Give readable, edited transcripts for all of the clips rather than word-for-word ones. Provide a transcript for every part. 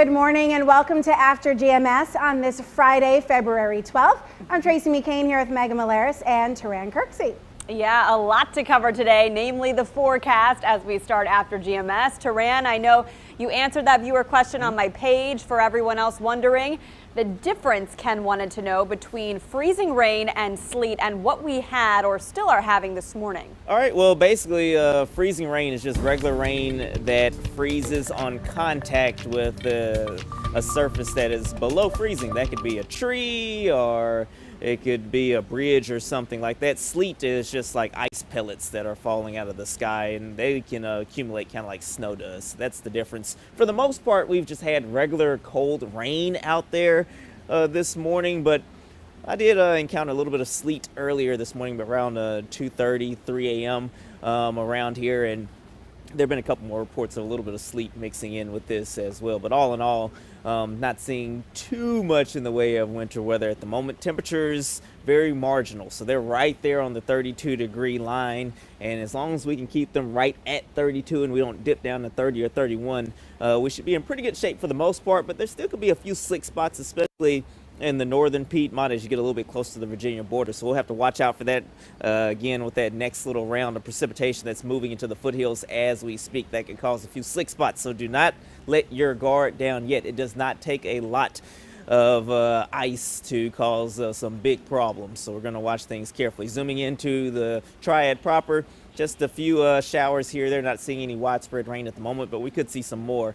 Good morning and welcome to After GMS on this Friday, February 12th. I'm Tracy McCain here with Megan Malaris and Taran Kirksey. Yeah, a lot to cover today, namely the forecast as we start After GMS. Taran, I know you answered that viewer question on my page. For everyone else wondering, the difference Ken wanted to know between freezing rain and sleet and what we had or still are having this morning. All right, well, basically, freezing rain is just regular rain that freezes on contact with a surface that is below freezing. That could be a tree or it could be a bridge or something like that. Sleet is just like ice pellets that are falling out of the sky, and they can accumulate kind of like snow does. That's the difference. For the most part, we've just had regular cold rain out there this morning, but I did encounter a little bit of sleet earlier this morning, but around 2:30, 3 a.m. Around here, and there have been a couple more reports of a little bit of sleet mixing in with this as well. But all in all, not seeing too much in the way of winter weather at the moment. Temperatures very marginal, so they're right there on the 32-degree line, and as long as we can keep them right at 32 and we don't dip down to 30 or 31, we should be in pretty good shape for the most part. But there still could be a few slick spots, especially in the northern Piedmont as you get a little bit close to the Virginia border. So we'll have to watch out for that again with that next little round of precipitation that's moving into the foothills as we speak. That could cause a few slick spots. So do not let your guard down yet. It does not take a lot of ice to cause some big problems. So we're going to watch things carefully. Zooming into the Triad proper, just a few showers here. They're not seeing any widespread rain at the moment, but we could see some more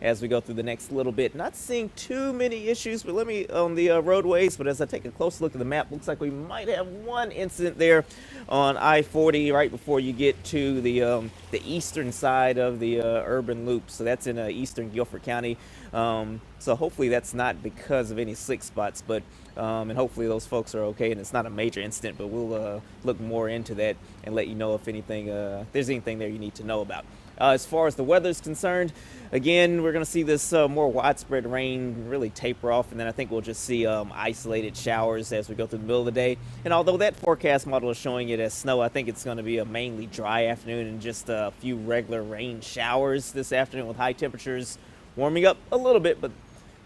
as we go through the next little bit. Not seeing too many issues, but let me on the roadways. But as I take a close look at the map, looks like we might have one incident there on I-40 right before you get to the eastern side of the urban loop. So that's in eastern Guilford County. So hopefully that's not because of any slick spots, but and hopefully those folks are okay and it's not a major incident. But we'll look more into that and let you know if anything there's anything there you need to know about. As far as the weather is concerned, again, we're going to see this more widespread rain really taper off, and then I think we'll just see isolated showers as we go through the middle of the day. And although that forecast model is showing it as snow, I think it's going to be a mainly dry afternoon and just a few regular rain showers this afternoon with high temperatures warming up a little bit, but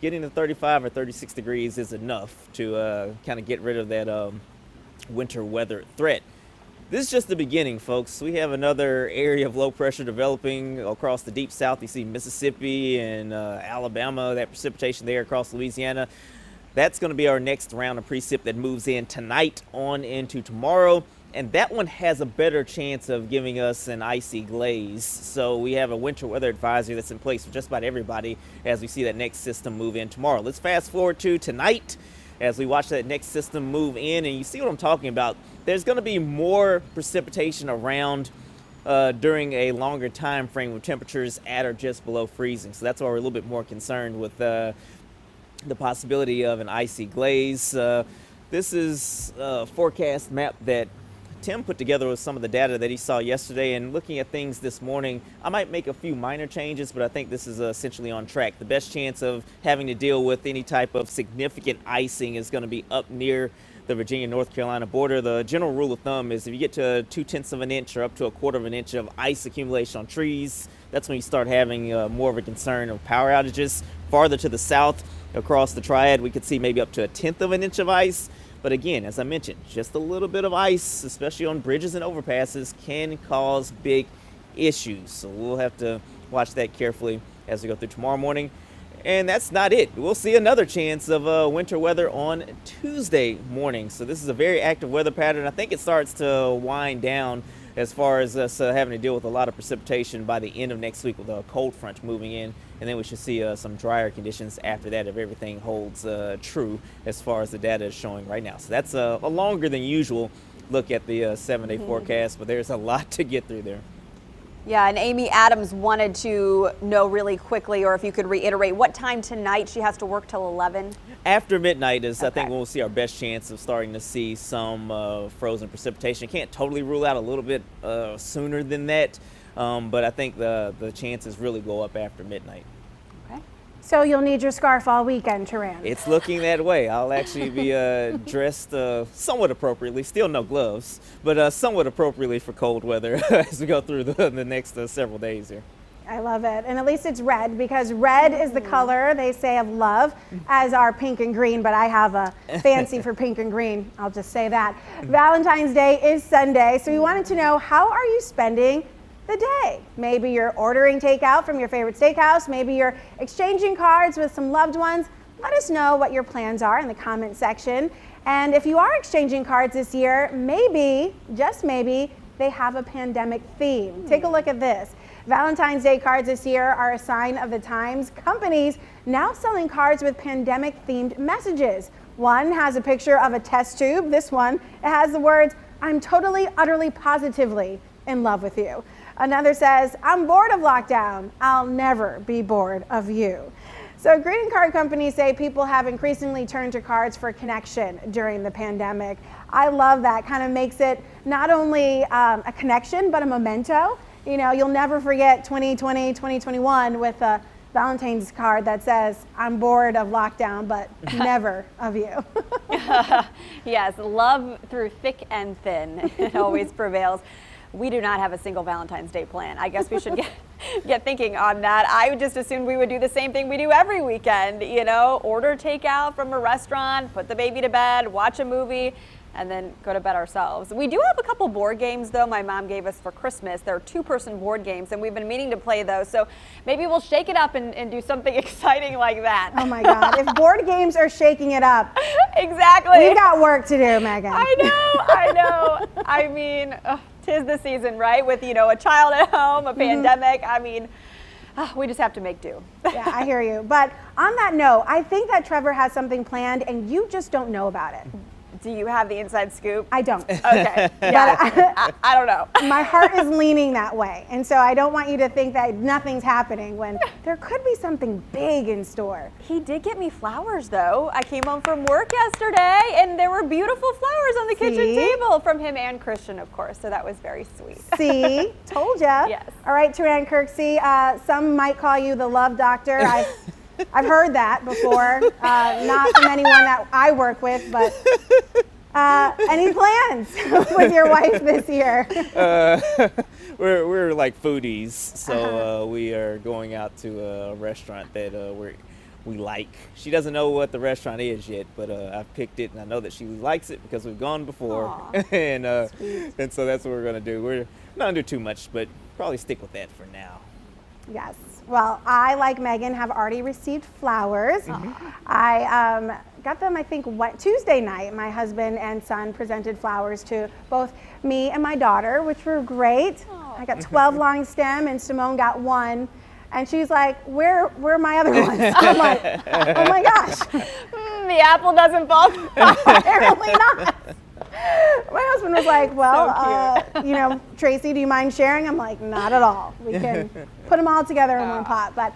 getting to 35 or 36 degrees is enough to kind of get rid of that winter weather threat. This is just the beginning, folks. We have another area of low pressure developing across the deep south. You see Mississippi and Alabama, that precipitation there across Louisiana. That's going to be our next round of precip that moves in tonight on into tomorrow. And that one has a better chance of giving us an icy glaze. So we have a winter weather advisory that's in place for just about everybody as we see that next system move in tomorrow. Let's fast forward to tonight as we watch that next system move in, and you see what I'm talking about. There's going to be more precipitation around during a longer time frame with temperatures at or just below freezing. So that's why we're a little bit more concerned with the possibility of an icy glaze. This is a forecast map that Tim put together with some of the data that he saw yesterday, and looking at things this morning, I might make a few minor changes, but I think this is essentially on track. The best chance of having to deal with any type of significant icing is going to be up near the Virginia-North Carolina border. The general rule of thumb is if you get to 2/10 of an inch or up to 1/4 of an inch of ice accumulation on trees, that's when you start having more of a concern of power outages. Farther to the south across the Triad, we could see maybe up to 1/10 of an inch of ice. But again, as I mentioned, just a little bit of ice, especially on bridges and overpasses, can cause big issues. So we'll have to watch that carefully as we go through tomorrow morning. And that's not it. We'll see another chance of winter weather on Tuesday morning. So this is a very active weather pattern. I think it starts to wind down as far as us having to deal with a lot of precipitation by the end of next week with a cold front moving in. And then we should see some drier conditions after that if everything holds true as far as the data is showing right now. So that's a longer than usual look at the 7-day forecast, but there's a lot to get through there. Yeah, and Amy Adams wanted to know really quickly, or if you could reiterate, what time tonight she has to work till 11? After midnight is, Okay. I think, we'll see our best chance of starting to see some frozen precipitation. Can't totally rule out a little bit sooner than that, but I think the chances really go up after midnight. Okay. So you'll need your scarf all weekend, Taran. It's looking that way. I'll actually be dressed somewhat appropriately. Still no gloves, but somewhat appropriately for cold weather as we go through the next several days here. I love it. And at least it's red, because red is the color, they say, of love, as are pink and green, but I have a fancy for pink and green. I'll just say that. Valentine's Day is Sunday, so we wanted to know, how are you spending the day? Maybe you're ordering takeout from your favorite steakhouse. Maybe you're exchanging cards with some loved ones. Let us know what your plans are in the comment section. And if you are exchanging cards this year, maybe, just maybe, they have a pandemic theme. Take a look at this. Valentine's Day cards this year are a sign of the times. Companies now selling cards with pandemic themed messages. One has a picture of a test tube. This one, it has the words, "I'm totally, utterly, positively in love with you." Another says, "I'm bored of lockdown. I'll never be bored of you." So greeting card companies say people have increasingly turned to cards for connection during the pandemic. I love that. Kind of makes it not only a connection, but a memento. You know, you'll never forget 2020, 2021 with a Valentine's card that says, "I'm bored of lockdown, but never of you." Yes, love through thick and thin. It always prevails. We do not have a single Valentine's Day plan. I guess we should get thinking on that. I just assumed we would do the same thing we do every weekend, you know, order takeout from a restaurant, put the baby to bed, watch a movie, and then go to bed ourselves. We do have a couple board games, though, my mom gave us for Christmas. They're 2-person board games, and we've been meaning to play those. So maybe we'll shake it up and do something exciting like that. Oh my God, if board games are shaking it up. Exactly. We've got work to do, Megan. I know. I mean, 'tis the season, right? With, you know, a child at home, a pandemic. I mean, we just have to make do. Yeah, I hear you. But on that note, I think that Trevor has something planned and you just don't know about it. Do you have the inside scoop? I don't. Okay. Yeah. I don't know. My heart is leaning that way. And so I don't want you to think that nothing's happening when there could be something big in store. He did get me flowers, though. I came home from work yesterday and there were beautiful flowers on the kitchen table from him and Christian, of course. So that was very sweet. See, told ya. Yes. All right, Taran Kirksey, some might call you the love doctor. I've heard that before, not from anyone that I work with, but any plans with your wife this year? We're like foodies, so we are going out to a restaurant that we like. She doesn't know what the restaurant is yet, but I've picked it, and I know that she likes it because we've gone before. and so that's what we're going to do. We're not going to do too much, but probably stick with that for now. Yes. Well, I, like Megan, have already received flowers. I got them, I think, Tuesday night. My husband and son presented flowers to both me and my daughter, which were great. I got 12 long stem, and Simone got 1. And she's like, where are my other ones? I'm like, oh my gosh. The apple doesn't fall. Apparently not. My husband was like, well, you know, Tracy, do you mind sharing? I'm like, not at all. We can put them all together in one pot. But,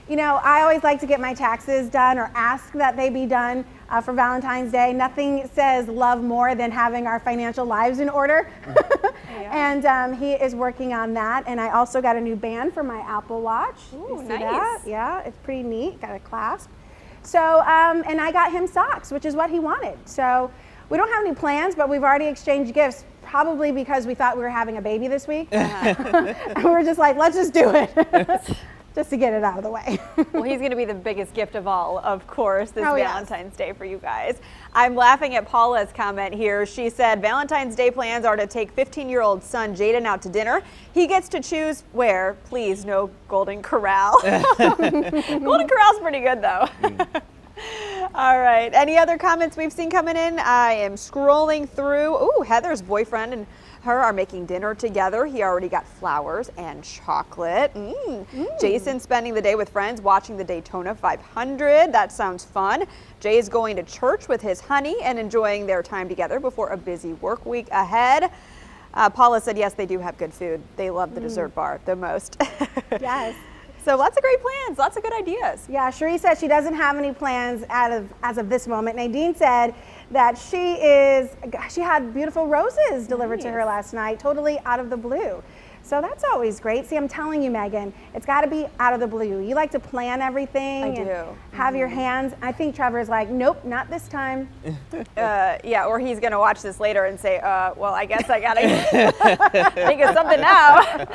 you know, I always like to get my taxes done or ask that they be done for Valentine's Day. Nothing says love more than having our financial lives in order. And he is working on that. And I also got a new band for my Apple Watch. Ooh, nice. That? Yeah, it's pretty neat. Got a clasp. So, and I got him socks, which is what he wanted. So we don't have any plans, but we've already exchanged gifts, probably because we thought we were having a baby this week. And we were just like, let's just do it, just to get it out of the way. Well, he's going to be the biggest gift of all, of course, this yes. Valentine's Day for you guys. I'm laughing at Paula's comment here. She said Valentine's Day plans are to take 15-year-old son Jaden out to dinner. He gets to choose where. Please, no Golden Corral. Golden Corral's pretty good, though. All right. Any other comments we've seen coming in? I am scrolling through. Ooh, Heather's boyfriend and her are making dinner together. He already got flowers and chocolate. Jason spending the day with friends watching the Daytona 500. That sounds fun. Jay's going to church with his honey and enjoying their time together before a busy work week ahead. Paula said, yes, they do have good food. They love the dessert bar the most. Yes. So lots of great plans, lots of good ideas. Yeah, Cherie said she doesn't have any plans as of this moment. Nadine said that she had beautiful roses delivered to her last night, totally out of the blue. So that's always great. See, I'm telling you, Megan, it's got to be out of the blue. You like to plan everything and have your hands. I think Trevor's like, nope, not this time. Yeah, or he's going to watch this later and say, well, I guess I got to think of something now.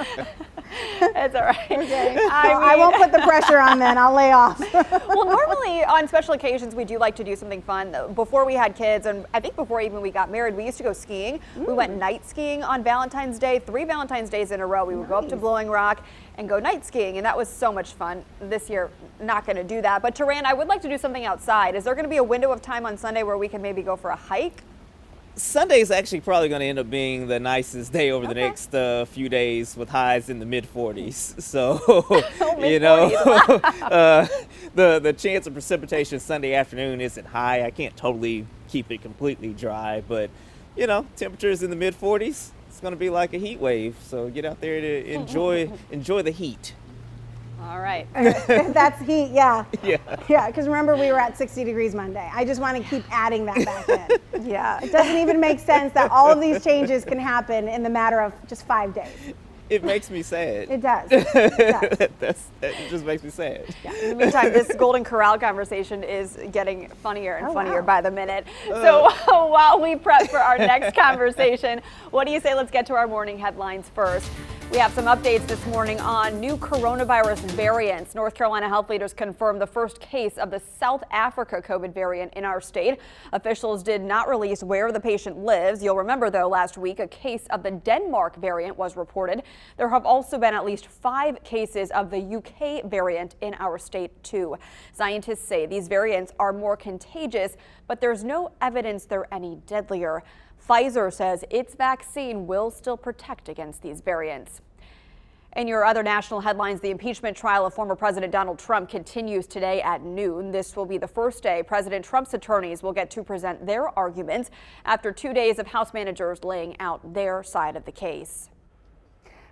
It's all right. Okay. I I won't put the pressure on then. I'll lay off. Well, normally on special occasions, we do like to do something fun. Before we had kids, and I think before even we got married, we used to go skiing. We went night skiing on Valentine's Day, 3 Valentine's Days in a row. We would go up to Blowing Rock and go night skiing, and that was so much fun. This year, not going to do that. But Taran, I would like to do something outside. Is there going to be a window of time on Sunday where we can maybe go for a hike? Sunday's actually probably going to end up being the nicest day over the next few days, with highs in the mid-40s. So, you know, the chance of precipitation Sunday afternoon isn't high. I can't totally keep it completely dry, but, you know, temperatures in the mid-40s. It's going to be like a heat wave. So get out there to enjoy the heat. All right. That's heat, yeah. Yeah. Yeah, because remember we were at 60 degrees Monday. I just want to keep adding that back in. Yeah. It doesn't even make sense that all of these changes can happen in the matter of just 5 days. It makes me sad. It does. It does. That just makes me sad. Yeah. In the meantime, this Golden Corral conversation is getting funnier and funnier wow. by the minute. So while we prep for our next conversation, what do you say? Let's get to our morning headlines first. We have some updates this morning on new coronavirus variants. North Carolina health leaders confirmed the first case of the South Africa COVID variant in our state. Officials did not release where the patient lives. You'll remember, though, last week a case of the Denmark variant was reported. There have also been at least 5 cases of the UK variant in our state, too. Scientists say these variants are more contagious, but there's no evidence they're any deadlier. Pfizer says its vaccine will still protect against these variants. In your other national headlines, the impeachment trial of former President Donald Trump continues today at noon. This will be the first day President Trump's attorneys will get to present their arguments after 2 days of House managers laying out their side of the case.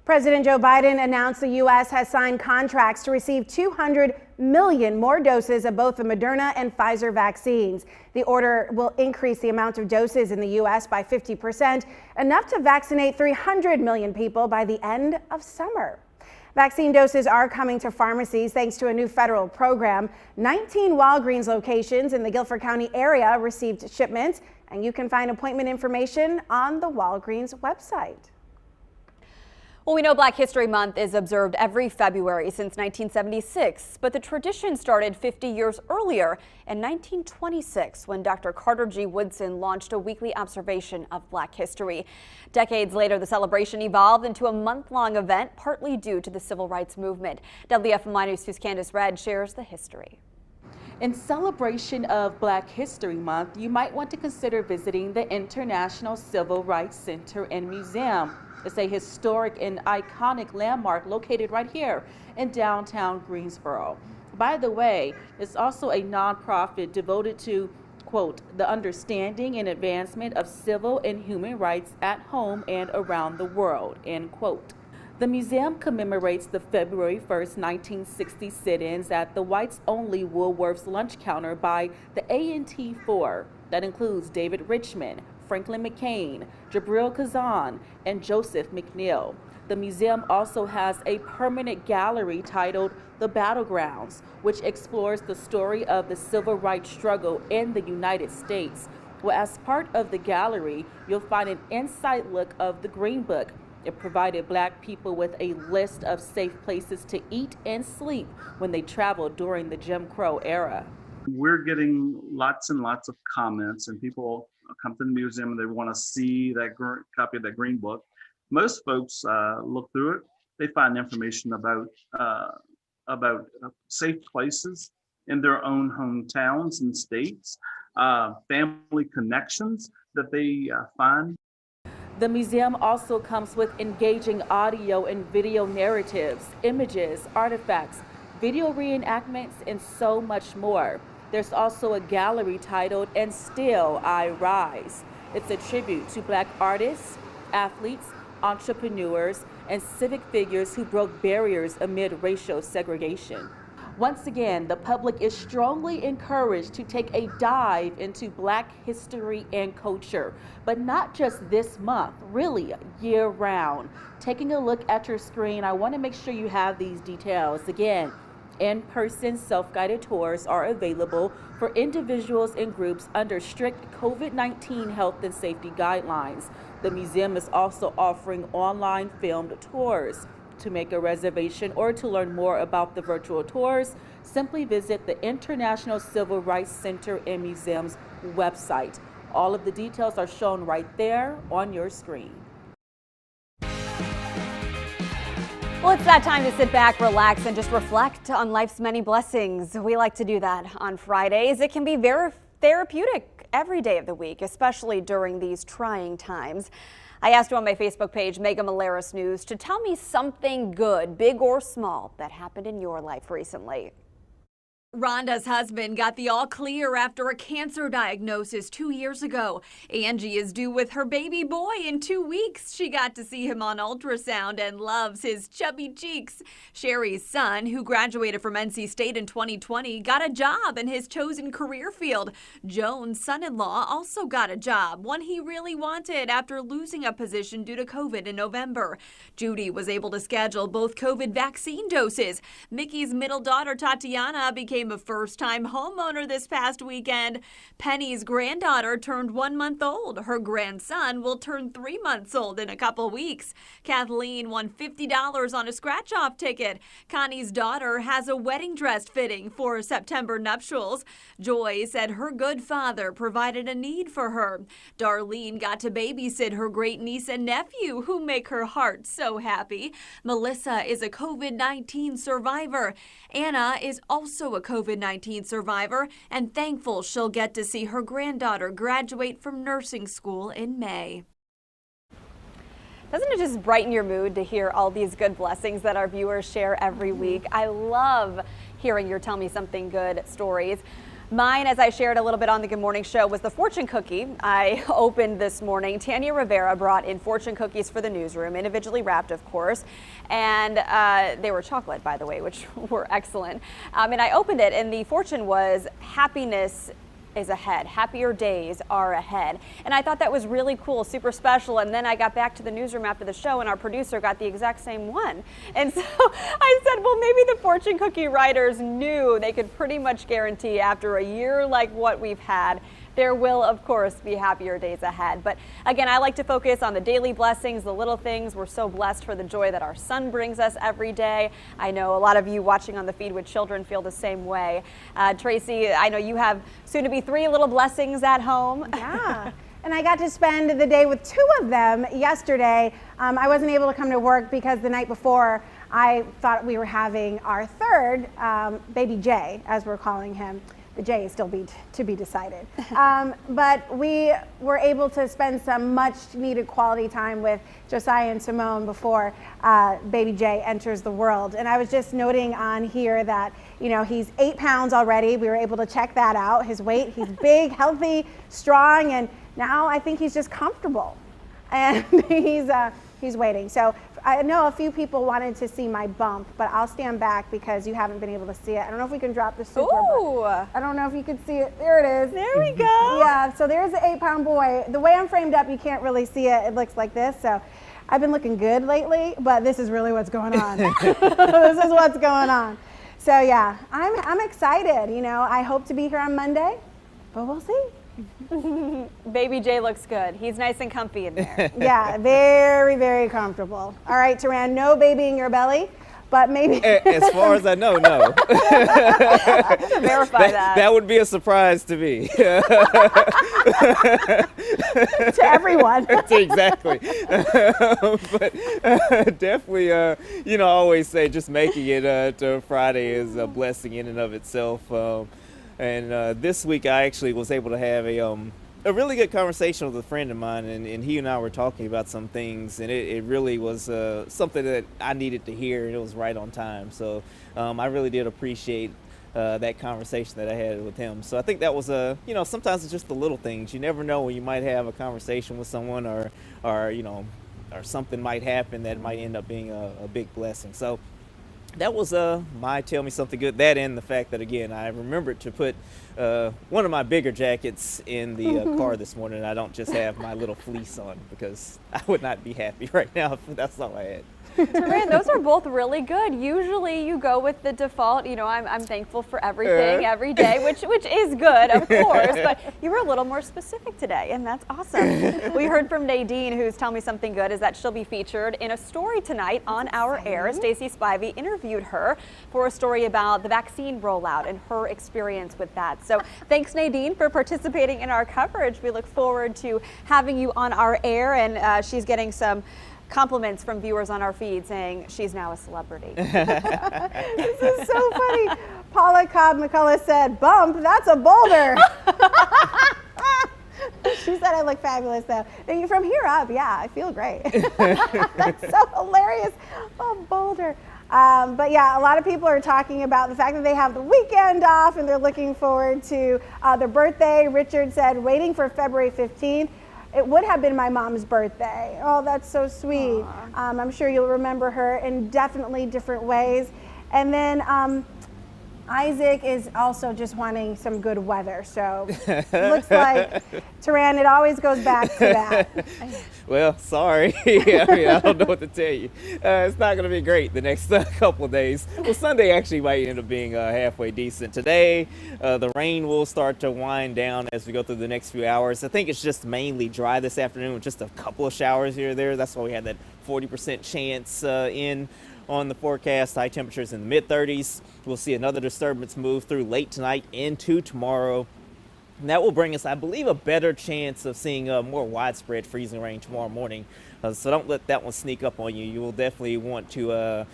President Joe Biden announced the U.S. has signed contracts to receive 200 million more doses of both the Moderna and Pfizer vaccines. The order will increase the amount of doses in the U.S. by 50%, enough to vaccinate 300 million people by the end of summer. Vaccine doses are coming to pharmacies thanks to a new federal program. 19 Walgreens locations in the Guilford County area received shipments, and you can find appointment information on the Walgreens website. Well, we know Black History Month is observed every February since 1976, but the tradition started 50 years earlier in 1926 when Dr. Carter G. Woodson launched a weekly observation of Black history. Decades later, the celebration evolved into a month-long event, partly due to the civil rights movement. WFMY News 2's Candace Redd shares the history. In celebration of Black History Month, you might want to consider visiting the International Civil Rights Center and Museum. It's a historic and iconic landmark located right here in downtown Greensboro. By the way, it's also a nonprofit devoted to, quote, the understanding and advancement of civil and human rights at home and around the world, end quote. The museum commemorates the February 1st, 1960 sit-ins at the whites-only Woolworth's lunch counter by the A&T 4. That includes David Richmond, Franklin McCain, Jabril Kazan, and Joseph McNeil. The museum also has a permanent gallery titled The Battlegrounds, which explores the story of the civil rights struggle in the United States. Well, as part of the gallery, you'll find an inside look of the Green Book. It provided Black people with a list of safe places to eat and sleep when they traveled during the Jim Crow era. We're getting lots and lots of comments, and people come to the museum and they want to see that copy of that Green Book. Most folks look through it. They find information about safe places in their own hometowns and states, family connections that they find. The museum also comes with engaging audio and video narratives, images, artifacts, video reenactments, and so much more. There's also a gallery titled And Still I Rise. It's a tribute to Black artists, athletes, entrepreneurs, and civic figures who broke barriers amid racial segregation. Once again, the public is strongly encouraged to take a dive into Black history and culture, but not just this month, really year-round. Taking a look at your screen, I want to make sure you have these details. Again, in-person self-guided tours are available for individuals and groups under strict COVID-19 health and safety guidelines. The museum is also offering online filmed tours. To make a reservation or to learn more about the virtual tours, simply visit the International Civil Rights Center and Museum's website. All of the details are shown right there on your screen. Well, it's that time to sit back, relax, and just reflect on life's many blessings. We like to do that on Fridays. It can be very therapeutic every day of the week, especially during these trying times. I asked you on my Facebook page, Mega Malaris News, to tell me something good, big or small, that happened in your life recently. Rhonda's husband got the all clear after a cancer diagnosis 2 years ago. Angie is due with her baby boy in 2 weeks. She got to see him on ultrasound and loves his chubby cheeks. Sherry's son, who graduated from NC State in 2020, got a job in his chosen career field. Joan's son-in-law also got a job, one he really wanted after losing a position due to COVID in November. Judy was able to schedule both COVID vaccine doses. Mickey's middle daughter, Tatiana, became a first-time homeowner this past weekend. Penny's granddaughter turned 1 month old. Her grandson will turn 3 months old in a couple weeks. Kathleen won $50 on a scratch-off ticket. Connie's daughter has a wedding dress fitting for September nuptials. Joy said her good father provided a need for her. Darlene got to babysit her great niece and nephew, who make her heart so happy. Melissa is a COVID-19 survivor. Anna is also a COVID-19 survivor and thankful she'll get to see her granddaughter graduate from nursing school in May. Doesn't it just brighten your mood to hear all these good blessings that our viewers share every week? I love hearing your Tell Me Something Good stories. Mine, as I shared a little bit on the Good Morning Show, was the fortune cookie I opened this morning. Tanya Rivera brought in fortune cookies for the newsroom, individually wrapped, of course, and they were chocolate, by the way, which were excellent. And I opened it, and the fortune was happiness is ahead. Happier days are ahead. And I thought that was really cool, super special. And then I got back to the newsroom after the show and our producer got the exact same one. And so I said, well, maybe the fortune cookie writers knew they could pretty much guarantee after a year like what we've had, there will, of course, be happier days ahead. But again, I like to focus on the daily blessings, the little things. We're so blessed for the joy that our son brings us every day. I know a lot of you watching on the feed with children feel the same way. Tracy, I know you have soon to be 3 little blessings at home. Yeah. And I got to spend the day with 2 of them yesterday. I wasn't able to come to work because the night before I thought we were having our 3rd, baby Jay, as we're calling him. The J is still to be decided. But we were able to spend some much needed quality time with Josiah and Simone before baby Jay enters the world. And I was just noting on here that, you know, he's 8 pounds already. We were able to check that out, his weight. He's big, healthy, strong, and now I think he's just comfortable. And he's waiting. So I know a few people wanted to see my bump, but I'll stand back because you haven't been able to see it. I don't know if we can drop the super, but I don't know if you can see it. There it is. There we go. Yeah, so there's the 8-pound boy. The way I'm framed up, you can't really see it. It looks like this. So I've been looking good lately, but this is really what's going on. This is what's going on. So yeah, I'm excited. You know, I hope to be here on Monday, but we'll see. Baby Jay looks good. He's nice and comfy in there. Yeah, very, very comfortable. All right, Taran, no baby in your belly, but maybe. As far as I know, no. Verify that. That would be a surprise to me. To everyone. Exactly. But definitely, you know, I always say just making it to Friday is a blessing in and of itself. And this week I actually was able to have a really good conversation with a friend of mine, and he and I were talking about some things, and it really was something that I needed to hear, and it was right on time. So I really did appreciate that conversation that I had with him. So I think that was you know, sometimes it's just the little things. You never know when you might have a conversation with someone, or you know, or something might happen that might end up being a big blessing. So that was my Tell Me Something Good. That and the fact that, again, I remembered to put one of my bigger jackets in the car this morning. I don't just have my little fleece on because I would not be happy right now if that's all I had. Taran, those are both really good. Usually you go with the default, you know, I'm thankful for everything every day, which is good, of course, but you were a little more specific today, and that's awesome. We heard from Nadine, who's telling me something good, is that she'll be featured in a story tonight on our air. Stacey Spivey interviewed her for a story about the vaccine rollout and her experience with that. So thanks, Nadine, for participating in our coverage. We look forward to having you on our air, and she's getting some compliments from viewers on our feed saying she's now a celebrity. This is so funny. Paula Cobb McCullough said, "Bump, that's a boulder." She said I look fabulous though. And from here up, yeah, I feel great. That's so hilarious. A boulder. But yeah, a lot of people are talking about the fact that they have the weekend off and they're looking forward to their birthday. Richard said, waiting for February 15th. It would have been my mom's birthday. Oh, that's so sweet. I'm sure you'll remember her in definitely different ways. And then Isaac is also just wanting some good weather. So looks like, Taran, it always goes back to that. Well, sorry. I don't know what to tell you. It's not going to be great the next couple of days. Well, Sunday actually might end up being halfway decent. Today, the rain will start to wind down as we go through the next few hours. I think it's just mainly dry this afternoon with just a couple of showers here or there. That's why we had that 40% chance on the forecast. High temperatures in the mid-30s. We'll see another disturbance move through late tonight into tomorrow. And that will bring us, I believe, a better chance of seeing more widespread freezing rain tomorrow morning. So don't let that one sneak up on you. You will definitely want to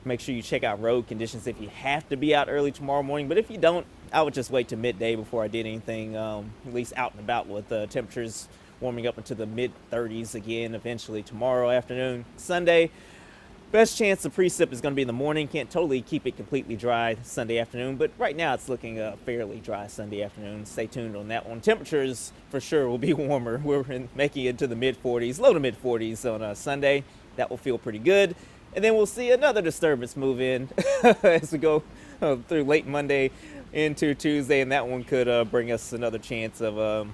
make sure you check out road conditions if you have to be out early tomorrow morning. But if you don't, I would just wait to midday before I did anything, at least out and about, with temperatures warming up into the mid-30s again eventually tomorrow afternoon. Sunday, best chance of precip is going to be in the morning. Can't totally keep it completely dry Sunday afternoon, but right now it's looking fairly dry Sunday afternoon. Stay tuned on that one. Temperatures for sure will be warmer. We're making it to the mid-40s, low to mid-40s on Sunday. That will feel pretty good. And then we'll see another disturbance move in as we go through late Monday into Tuesday, and that one could bring us another chance of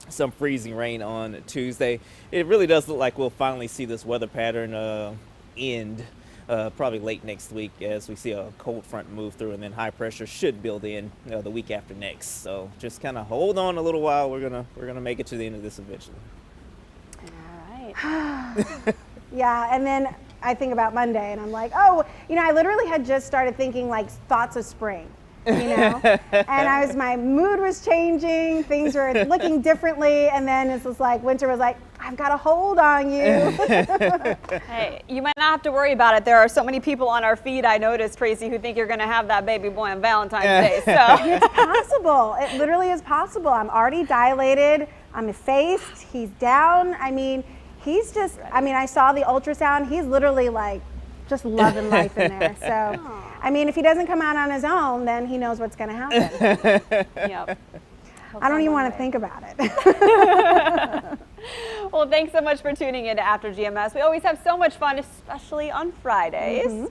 some freezing rain on Tuesday. It really does look like we'll finally see this weather pattern end probably late next week as we see a cold front move through, and then high pressure should build in the week after next. So just kind of hold on a little while. We're gonna make it to the end of this eventually. All right. Yeah, and then I think about Monday and I'm like, oh, I literally had just started thinking like thoughts of spring. And my mood was changing, things were looking differently, and then it's just like winter was like, I've got a hold on you. Hey, you might not have to worry about it. There are so many people on our feed, I noticed, Tracy, who think you're going to have that baby boy on Valentine's Day. So it's possible. It literally is possible. I'm already dilated. I'm effaced. He's down. He's just, I saw the ultrasound. He's literally like just loving life in there. So, if he doesn't come out on his own, then he knows what's going to happen. Yep. I don't even want to think about it. Well, thanks so much for tuning in to After GMS. We always have so much fun, especially on Fridays.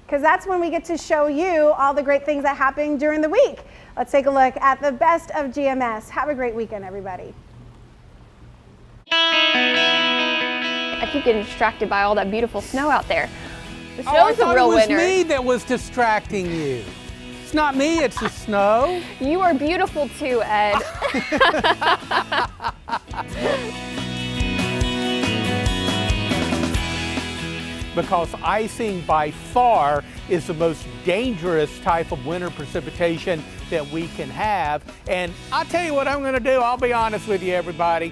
Because that's when we get to show you all the great things that happen during the week. Let's take a look at the best of GMS. Have a great weekend, everybody. I keep getting distracted by all that beautiful snow out there. The snow is a real winner. I thought it was me that was distracting you. It's not me, it's the snow. You are beautiful too, Ed. Because icing by far is the most dangerous type of winter precipitation that we can have. And I'll tell you what I'm going to do. I'll be honest with you, everybody.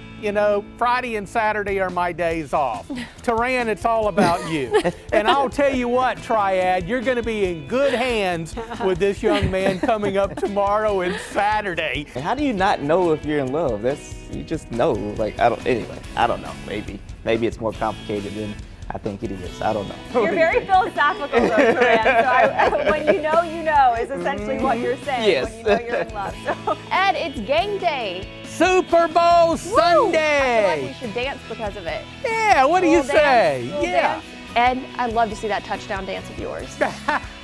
Friday and Saturday are my days off. Taran, it's all about you. And I'll tell you what, Triad, you're going to be in good hands with this young man coming up tomorrow and Saturday. How do you not know if you're in love? You just know. I don't know. Maybe it's more complicated than I think it is. I don't know. You're very philosophical, though, Taran. So when you know is essentially what you're saying. Yes. When you know you're in love. So Ed, it's game day. Super Bowl Sunday. I feel like we should dance because of it. Yeah, what do you say? Dance. Ed, I'd love to see that touchdown dance of yours.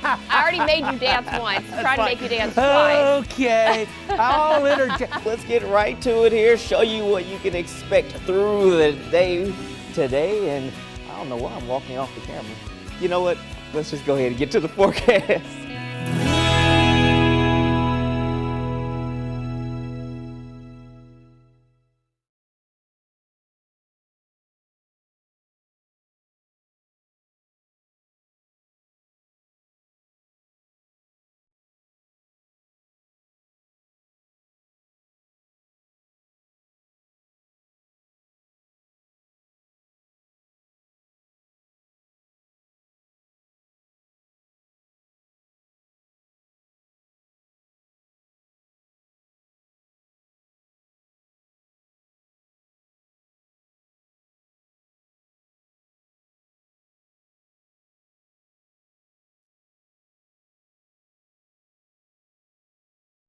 I already made you dance once. Try to make you dance twice. Okay, I'll interject. Let's get right to it here, show you what you can expect through the day today. And I don't know why I'm walking off the camera. You know what? Let's just go ahead and get to the forecast.